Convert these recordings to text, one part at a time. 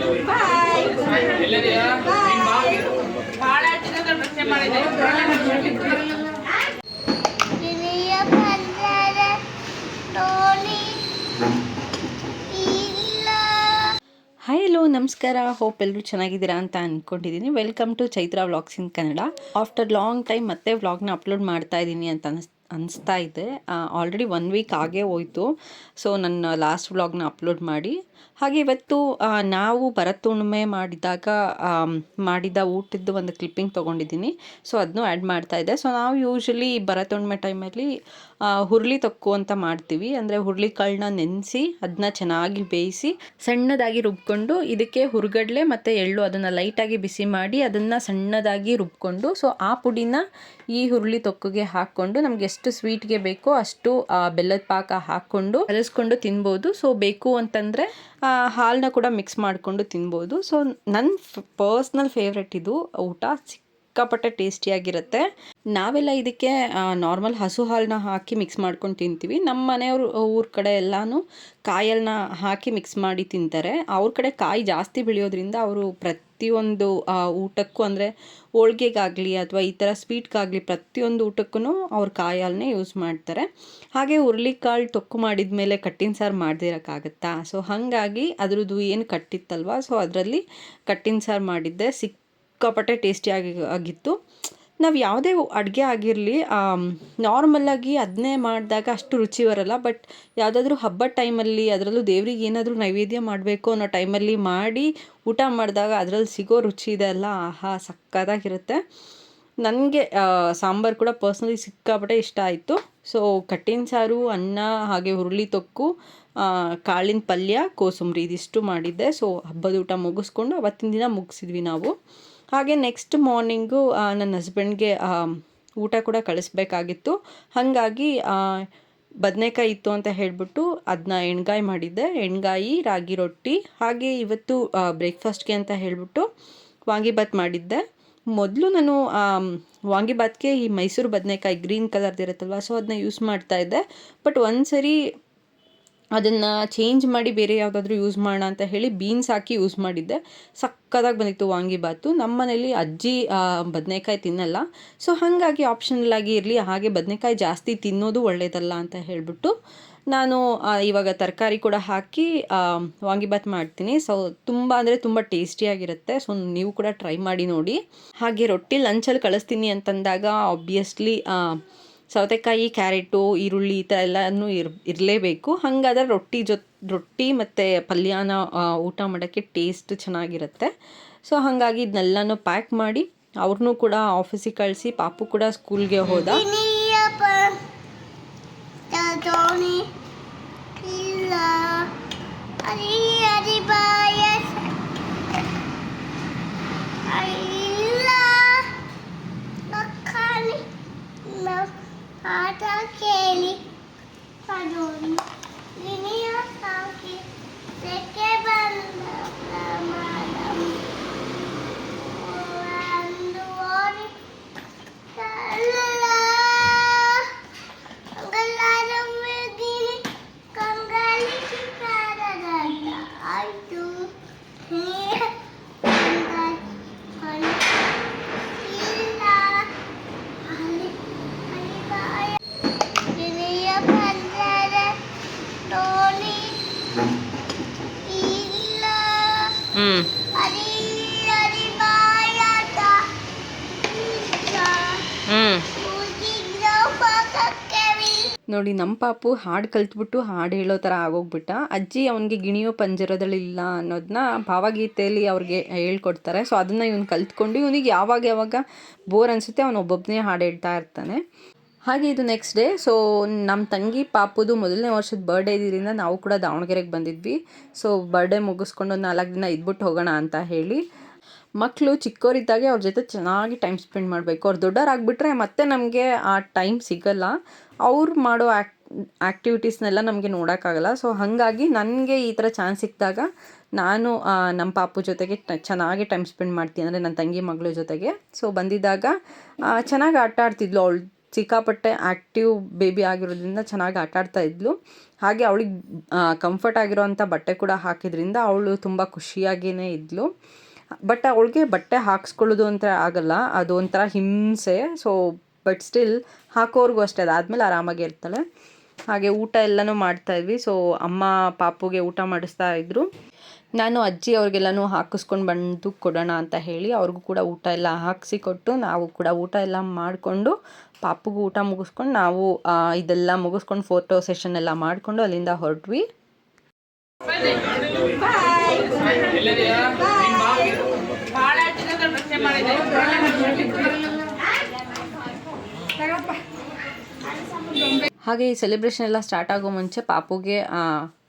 Hi hello ನಮಸ್ಕಾರ. Hope ಎಲ್ಲರೂ ಚೆನ್ನಾಗಿದ್ದೀರಾ ಅಂತ ಅಂದ್ಕೊಂಡಿದ್ದೀನಿ. Welcome to Chaitra vlogs in Kannada. After long time ಮತ್ತೆ ವ್ಲಾಗ್ನ ಅಪ್ಲೋಡ್ ಮಾಡ್ತಾ ಇದ್ದೀನಿ ಅಂತ ಅನಿಸ್ತಾ ಇದೆ. ಆಲ್ರೆಡಿ 1 ವೀಕ್ ಆಗೇ ಹೋಯಿತು. ಸೊ ನನ್ನ ಲಾಸ್ಟ್ ವ್ಲಾಗ್ನ ಅಪ್ಲೋಡ್ ಮಾಡಿ. ಹಾಗೆ ಇವತ್ತು ನಾವು ಭರತ್ ಹುಣ್ಣಿಮೆ ಮಾಡಿದ ಊಟದ್ದು ಒಂದು ಕ್ಲಿಪ್ಪಿಂಗ್ ತೊಗೊಂಡಿದ್ದೀನಿ. ಸೊ ಅದನ್ನೂ ಆ್ಯಡ್ ಮಾಡ್ತಾ ಇದೆ. ಸೊ ನಾವು ಯೂಶ್ವಲಿ ಭರತ್ ಹುಣ್ಣಿಮೆ ಟೈಮಲ್ಲಿ ಹುರುಳಿ ತೊಕ್ಕು ಅಂತ ಮಾಡ್ತೀವಿ. ಅಂದರೆ ಹುರುಳಿಕಾಳನ್ನ ನೆನೆಸಿ ಅದನ್ನ ಚೆನ್ನಾಗಿ ಬೇಯಿಸಿ ಸಣ್ಣದಾಗಿ ರುಬ್ಕೊಂಡು ಇದಕ್ಕೆ ಹುರುಗಡ್ಲೆ ಮತ್ತು ಎಳ್ಳು ಅದನ್ನು ಲೈಟಾಗಿ ಬಿಸಿ ಮಾಡಿ ಅದನ್ನು ಸಣ್ಣದಾಗಿ ರುಬ್ಕೊಂಡು ಸೊ ಆ ಪುಡಿನ ಈ ಹುರುಳಿ ತೊಕ್ಕುಗೆ ಹಾಕ್ಕೊಂಡು ನಮ್ಗೆ ಎಷ್ಟು ಸ್ವೀಟ್ಗೆ ಬೇಕೋ ಅಷ್ಟು ಬೆಲ್ಲದ ಪಾಕ ಹಾಕ್ಕೊಂಡು ಕಲಿಸ್ಕೊಂಡು ತಿನ್ಬೋದು. ಸೊ ಬೇಕು ಅಂತಂದರೆ ಹಾಲನ್ನ ಕೂಡ ಮಿಕ್ಸ್ ಮಾಡಿಕೊಂಡು ತಿನ್ಬೋದು. ಸೊ ನನ್ನ ಪರ್ಸ್ನಲ್ ಫೇವ್ರೆಟ್ ಇದು ಊಟ. ಸಿಕ್ಕಾಪಟ್ಟೆ ಟೇಸ್ಟಿಯಾಗಿರುತ್ತೆ. ನಾವೆಲ್ಲ ಇದಕ್ಕೆ ನಾರ್ಮಲ್ ಹಸು ಹಾಲನ್ನ ಹಾಕಿ ಮಿಕ್ಸ್ ಮಾಡ್ಕೊಂಡು ತಿಂತೀವಿ. ನಮ್ಮ ಮನೆಯವರು ಊರ ಕಡೆ ಎಲ್ಲನೂ ಕಾಯಲ್ನ ಹಾಕಿ ಮಿಕ್ಸ್ ಮಾಡಿ ತಿಂತಾರೆ. ಅವ್ರ ಕಡೆ ಕಾಯಿ ಜಾಸ್ತಿ ಬೆಳೆಯೋದ್ರಿಂದ ಅವರು ಪ್ರತಿಯೊಂದು ಊಟಕ್ಕೂ ಅಂದರೆ ಹೋಳ್ಗೆಗಾಗಲಿ ಅಥವಾ ಈ ಥರ ಸ್ವೀಟ್ಗಾಗಲಿ ಪ್ರತಿಯೊಂದು ಊಟಕ್ಕೂ ಅವ್ರು ಕಾಯಿ ಹಾಲನ್ನೇ ಯೂಸ್ ಮಾಡ್ತಾರೆ. ಹಾಗೆ ಹುರುಳಿಕಾಳು ತೊಕ್ಕು ಮಾಡಿದ ಮೇಲೆ ಕಟ್ಟಿನ ಸಾರು ಮಾಡದಿರೋಕ್ಕಾಗತ್ತಾ? ಸೊ ಹಾಗಾಗಿ ಅದ್ರದ್ದು ಏನು ಕಟ್ಟಿತ್ತಲ್ವ, ಸೊ ಅದರಲ್ಲಿ ಕಟ್ಟಿನ ಸಾರು ಮಾಡಿದ್ದೆ. ಸಿಕ್ಕಾಪಟ್ಟೆ ಆಗಿತ್ತು. ನಾವು ಯಾವುದೇ ಅಡುಗೆ ಆಗಿರಲಿ ನಾರ್ಮಲ್ಲಾಗಿ ಅದನ್ನೇ ಮಾಡಿದಾಗ ಅಷ್ಟು ರುಚಿ ಬರೋಲ್ಲ. ಬಟ್ ಯಾವುದಾದ್ರೂ ಹಬ್ಬದ ಟೈಮಲ್ಲಿ ಅದರಲ್ಲೂ ದೇವ್ರಿಗೆ ಏನಾದರೂ ನೈವೇದ್ಯ ಮಾಡಬೇಕು ಅನ್ನೋ ಟೈಮಲ್ಲಿ ಮಾಡಿ ಊಟ ಮಾಡಿದಾಗ ಅದರಲ್ಲಿ ಸಿಗೋ ರುಚಿ ಇದೆ ಅಲ್ಲ, ಆಹಾ ಸಕ್ಕತ್ತಾಗಿರುತ್ತೆ. ನನಗೆ ಸಾಂಬಾರು ಕೂಡ ಪರ್ಸ್ನಲಿ ಸಿಕ್ಕಾಪಟ್ಟೆ ಇಷ್ಟ ಆಯಿತು. ಸೊ ಕಟ್ಟಿನ ಸಾರು, ಅನ್ನ, ಹಾಗೆ ಹುರುಳಿ ತೊಕ್ಕು, ಕಾಳಿನ ಪಲ್ಯ, ಕೋಸಂಬರಿ ಇದಿಷ್ಟು ಮಾಡಿದ್ದೆ. ಸೊ ಹಬ್ಬದ ಊಟ ಮುಗಿಸ್ಕೊಂಡು ಅವತ್ತಿನ ದಿನ ಮುಗಿಸಿದ್ವಿ ನಾವು. ಹಾಗೆ ನೆಕ್ಸ್ಟ್ ಮಾರ್ನಿಂಗು ನನ್ನ ಹಸ್ಬೆಂಡ್ಗೆ ಊಟ ಕೂಡ ಕಳಿಸ್ಬೇಕಾಗಿತ್ತು. ಹಾಗಾಗಿ ಬದನೆಕಾಯಿ ಇತ್ತು ಅಂತ ಹೇಳಿಬಿಟ್ಟು ಅದನ್ನ ಎಣ್ಗಾಯಿ ಮಾಡಿದ್ದೆ. ಎಣ್ಗಾಯಿ, ರಾಗಿ ರೊಟ್ಟಿ, ಹಾಗೆ ಇವತ್ತು ಬ್ರೇಕ್ಫಾಸ್ಟ್ಗೆ ಅಂತ ಹೇಳಿಬಿಟ್ಟು ವಾಂಗಿಭಾತ್ ಮಾಡಿದ್ದೆ. ಮೊದಲು ನಾನು ವಾಂಗಿಭಾತ್ಗೆ ಈ ಮೈಸೂರು ಬದನೆಕಾಯಿ ಗ್ರೀನ್ ಕಲರ್ದು ಇರುತ್ತಲ್ವ, ಸೊ ಅದನ್ನ ಯೂಸ್ ಮಾಡ್ತಾಯಿದ್ದೆ. ಬಟ್ ಒಂದು ಸರಿ ಅದನ್ನು ಚೇಂಜ್ ಮಾಡಿ ಬೇರೆ ಯಾವುದಾದ್ರೂ ಯೂಸ್ ಮಾಡೋಣ ಅಂತ ಹೇಳಿ ಬೀನ್ಸ್ ಹಾಕಿ ಯೂಸ್ ಮಾಡಿದ್ದೆ. ಸಕ್ಕತ್ತಾಗಿ ಬಂದಿತ್ತು ವಾಂಗಿಭಾತು. ನಮ್ಮ ಮನೇಲಿ ಅಜ್ಜಿ ಬದನೆಕಾಯಿ ತಿನ್ನಲ್ಲ. ಸೊ ಹಾಗಾಗಿ ಆಪ್ಷನಲ್ಲಾಗಿ ಇರಲಿ, ಹಾಗೆ ಬದನೆಕಾಯಿ ಜಾಸ್ತಿ ತಿನ್ನೋದು ಒಳ್ಳೆಯದಲ್ಲ ಅಂತ ಹೇಳಿಬಿಟ್ಟು ನಾನು ಇವಾಗ ತರಕಾರಿ ಕೂಡ ಹಾಕಿ ವಾಂಗಿಭಾತ್ ಮಾಡ್ತೀನಿ. ಸೊ ತುಂಬ ಅಂದರೆ ತುಂಬ ಟೇಸ್ಟಿಯಾಗಿರುತ್ತೆ. ಸೊ ನೀವು ಕೂಡ ಟ್ರೈ ಮಾಡಿ ನೋಡಿ. ಹಾಗೆ ರೊಟ್ಟಿ ಲಂಚಲ್ಲಿ ಕಳಿಸ್ತೀನಿ ಅಂತಂದಾಗ ಆಬ್ವಿಯಸ್ಲಿ ಸೌತೆಕಾಯಿ, ಕ್ಯಾರೆಟು, ಈರುಳ್ಳಿ ಈ ಥರ ಎಲ್ಲನೂ ಇರಲೇಬೇಕು. ಹಾಗಾದ್ರೆ ರೊಟ್ಟಿ ಮತ್ತು ಪಲ್ಯನ ಊಟ ಮಾಡೋಕ್ಕೆ ಟೇಸ್ಟ್ ಚೆನ್ನಾಗಿರುತ್ತೆ. ಸೊ ಹಾಗಾಗಿ ಇದನ್ನೆಲ್ಲನೂ ಪ್ಯಾಕ್ ಮಾಡಿ ಅವ್ರನ್ನೂ ಕೂಡ ಆಫೀಸಿಗೆ ಕಳಿಸಿ ಪಾಪು ಕೂಡ ಸ್ಕೂಲ್ಗೆ ಹೋದ. ಕೇಳಿ ಅದೊಂದು ನಿನಿಯ ಸಾಕಿ ಸೆಕೆ ಬಂದ ಪ್ರಮಾದಂ ಒಂದು ಓಡಿ ಕಲ್ಲ ಅಂಗಲಾರವಿಗಿನಿ ಕಂಗಾಲಿಸಿ ಕಾರದಂತ ಆಯ್ತು. ನೋಡಿ ನಮ್ಮ ಪಾಪು ಹಾಡು ಕಲ್ತ್ಬಿಟ್ಟು ಹಾಡು ಹೇಳೋ ಥರ ಆಗೋಗ್ಬಿಟ್ಟ. ಅಜ್ಜಿ ಅವನಿಗೆ ಗಿಣಿಯೋ ಪಂಜರದಲ್ಲಿಲ್ಲ ಅನ್ನೋದನ್ನ ಭಾವಗೀತೆಯಲ್ಲಿ ಅವ್ರಿಗೆ ಹೇಳ್ಕೊಡ್ತಾರೆ. ಸೊ ಅದನ್ನು ಇವನು ಕಲ್ತ್ಕೊಂಡು ಇವನಿಗೆ ಯಾವಾಗ ಬೋರ್ ಅನಿಸುತ್ತೆ ಅವನು ಒಬ್ಬೊಬ್ಬನೇ ಹಾಡು ಹೇಳ್ತಾ ಇರ್ತಾನೆ. ಹಾಗೆ ಇದು ನೆಕ್ಸ್ಟ್ ಡೇ. ಸೊ ನಮ್ಮ ತಂಗಿ ಪಾಪುದು 1ನೇ ವರ್ಷದ ಬರ್ಡೇ ಇದರಿಂದ ನಾವು ಕೂಡ ದಾವಣಗೆರೆಗೆ ಬಂದಿದ್ವಿ. ಸೊ ಬರ್ಡೇ ಮುಗಿಸ್ಕೊಂಡು 4 ದಿನ ಇದ್ಬಿಟ್ಟು ಹೋಗೋಣ ಅಂತ ಹೇಳಿ. ಮಕ್ಕಳು ಚಿಕ್ಕವರಿದ್ದಾಗೆ ಅವ್ರ ಜೊತೆ ಚೆನ್ನಾಗಿ ಟೈಮ್ ಸ್ಪೆಂಡ್ ಮಾಡಬೇಕು. ಅವ್ರು ದೊಡ್ಡವರಾಗ್ಬಿಟ್ರೆ ಮತ್ತೆ ನಮಗೆ ಆ ಟೈಮ್ ಸಿಗಲ್ಲ. ಅವ್ರು ಮಾಡೋ ಆ್ಯಕ್ಟಿವಿಟೀಸ್ನೆಲ್ಲ ನಮಗೆ ನೋಡೋಕ್ಕಾಗಲ್ಲ. ಸೊ ಹಾಗಾಗಿ ನನಗೆ ಈ ಥರ ಚಾನ್ಸ್ ಸಿಕ್ಕಿದಾಗ ನಾನು ನಮ್ಮ ಪಾಪು ಜೊತೆಗೆ ಚೆನ್ನಾಗಿ ಟೈಮ್ ಸ್ಪೆಂಡ್ ಮಾಡ್ತೀನಿ, ಅಂದರೆ ನನ್ನ ತಂಗಿ ಮಗಳ ಜೊತೆಗೆ. ಸೊ ಬಂದಿದ್ದಾಗ ಚೆನ್ನಾಗಿ ಆಟ ಆಡ್ತಿದ್ಲು. ಅವಳು ಸಿಕ್ಕಾಪಟ್ಟೆ ಆ್ಯಕ್ಟಿವ್ ಬೇಬಿ ಆಗಿರೋದ್ರಿಂದ ಚೆನ್ನಾಗಿ ಆಟಾಡ್ತಾ ಇದ್ಲು. ಹಾಗೆ ಅವಳಿಗೆ ಕಂಫರ್ಟ್ ಆಗಿರೋವಂಥ ಬಟ್ಟೆ ಕೂಡ ಹಾಕಿದ್ರಿಂದ ಅವಳು ತುಂಬ ಖುಷಿಯಾಗಿಯೇ ಇದ್ಲು. ಬಟ್ ಅವಳಿಗೆ ಬಟ್ಟೆ ಹಾಕ್ಸ್ಕೊಳ್ಳೋದು ಅಂತ ಆಗಲ್ಲ, ಅದು ಒಂಥರ ಹಿಂಸೆ. ಸೊ ಬಟ್ ಸ್ಟಿಲ್ ಹಾಕೋರ್ಗೂ ಅಷ್ಟೇ, ಅದಾದಮೇಲೆ ಆರಾಮಾಗಿ ಇರ್ತಾಳೆ. ಹಾಗೆ ಊಟ ಎಲ್ಲನೂ ಮಾಡ್ತಾಯಿದ್ವಿ. ಸೊ ಅಮ್ಮ ಪಾಪುಗೆ ಊಟ ಮಾಡಿಸ್ತಾ ಇದ್ದರು. ನಾನು ಅಜ್ಜಿ ಅವ್ರಿಗೆಲ್ಲನೂ ಹಾಕಿಸ್ಕೊಂಡು ಬಂದು ಕೊಡೋಣ ಅಂತ ಹೇಳಿ ಅವ್ರಿಗೂ ಕೂಡ ಊಟ ಎಲ್ಲ ಹಾಕಿಸಿ ಕೊಟ್ಟು, ನಾವು ಕೂಡ ಊಟ ಎಲ್ಲ ಮಾಡಿಕೊಂಡು ಪಾಪುಗೂ ಊಟ ಮುಗಿಸ್ಕೊಂಡು ನಾವು ಇದೆಲ್ಲ ಮುಗಿಸ್ಕೊಂಡು ಫೋಟೋ ಸೆಷನ್ ಎಲ್ಲ ಮಾಡಿಕೊಂಡು ಅಲ್ಲಿಂದ ಹೊರಟ್ವಿ. ಹಾಗೆ ಈ ಸೆಲೆಬ್ರೇಷನ್ ಎಲ್ಲ ಸ್ಟಾರ್ಟ್ ಆಗೋ ಮುಂಚೆ ಪಾಪುಗೆ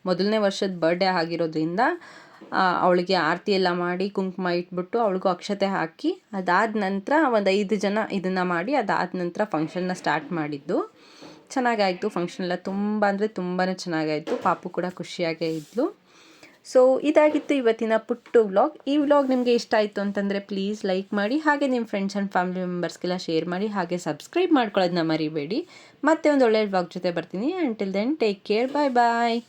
ಮೊದಲನೇ ವರ್ಷದ ಬರ್ಡೇ ಆಗಿರೋದ್ರಿಂದ ಅವಳಿಗೆ ಆರತಿ ಎಲ್ಲ ಮಾಡಿ ಕುಂಕುಮ ಇಟ್ಬಿಟ್ಟು ಅವಳಿಗೂ ಅಕ್ಷತೆ ಹಾಕಿ, ಅದಾದ ನಂತರ ಒಂದು 5 ಜನ ಇದನ್ನು ಮಾಡಿ ಅದಾದ ನಂತರ ಫಂಕ್ಷನ್ನ ಸ್ಟಾರ್ಟ್ ಮಾಡಿದ್ದು. ಚೆನ್ನಾಗಾಯಿತು ಫಂಕ್ಷನ್ ಎಲ್ಲ, ತುಂಬ ಅಂದರೆ ತುಂಬಾ ಚೆನ್ನಾಗಾಯಿತು. ಪಾಪು ಕೂಡ ಖುಷಿಯಾಗೇ ಇದ್ಲು. ಸೊ ಇದಾಗಿತ್ತು ಇವತ್ತಿನ ಪುಟ್ಟು ವ್ಲಾಗ್. ಈ ವ್ಲಾಗ್ ನಿಮಗೆ ಇಷ್ಟ ಆಯಿತು ಅಂತಂದರೆ ಪ್ಲೀಸ್ ಲೈಕ್ ಮಾಡಿ, ಹಾಗೆ ನಿಮ್ಮ ಫ್ರೆಂಡ್ಸ್ ಆ್ಯಂಡ್ ಫ್ಯಾಮಿಲಿ ಮೆಂಬರ್ಸ್ಗೆಲ್ಲ ಶೇರ್ ಮಾಡಿ, ಹಾಗೆ ಸಬ್ಸ್ಕ್ರೈಬ್ ಮಾಡ್ಕೊಳ್ಳೋದನ್ನ ಮರಿಬೇಡಿ. ಮತ್ತೆ ಒಂದು ಒಳ್ಳೆಯ ವ್ಲಾಗ್ ಜೊತೆ ಬರ್ತೀನಿ. ಅಂಟಿಲ್ ದೆನ್ ಟೇಕ್ ಕೇರ್, ಬಾಯ್ ಬಾಯ್.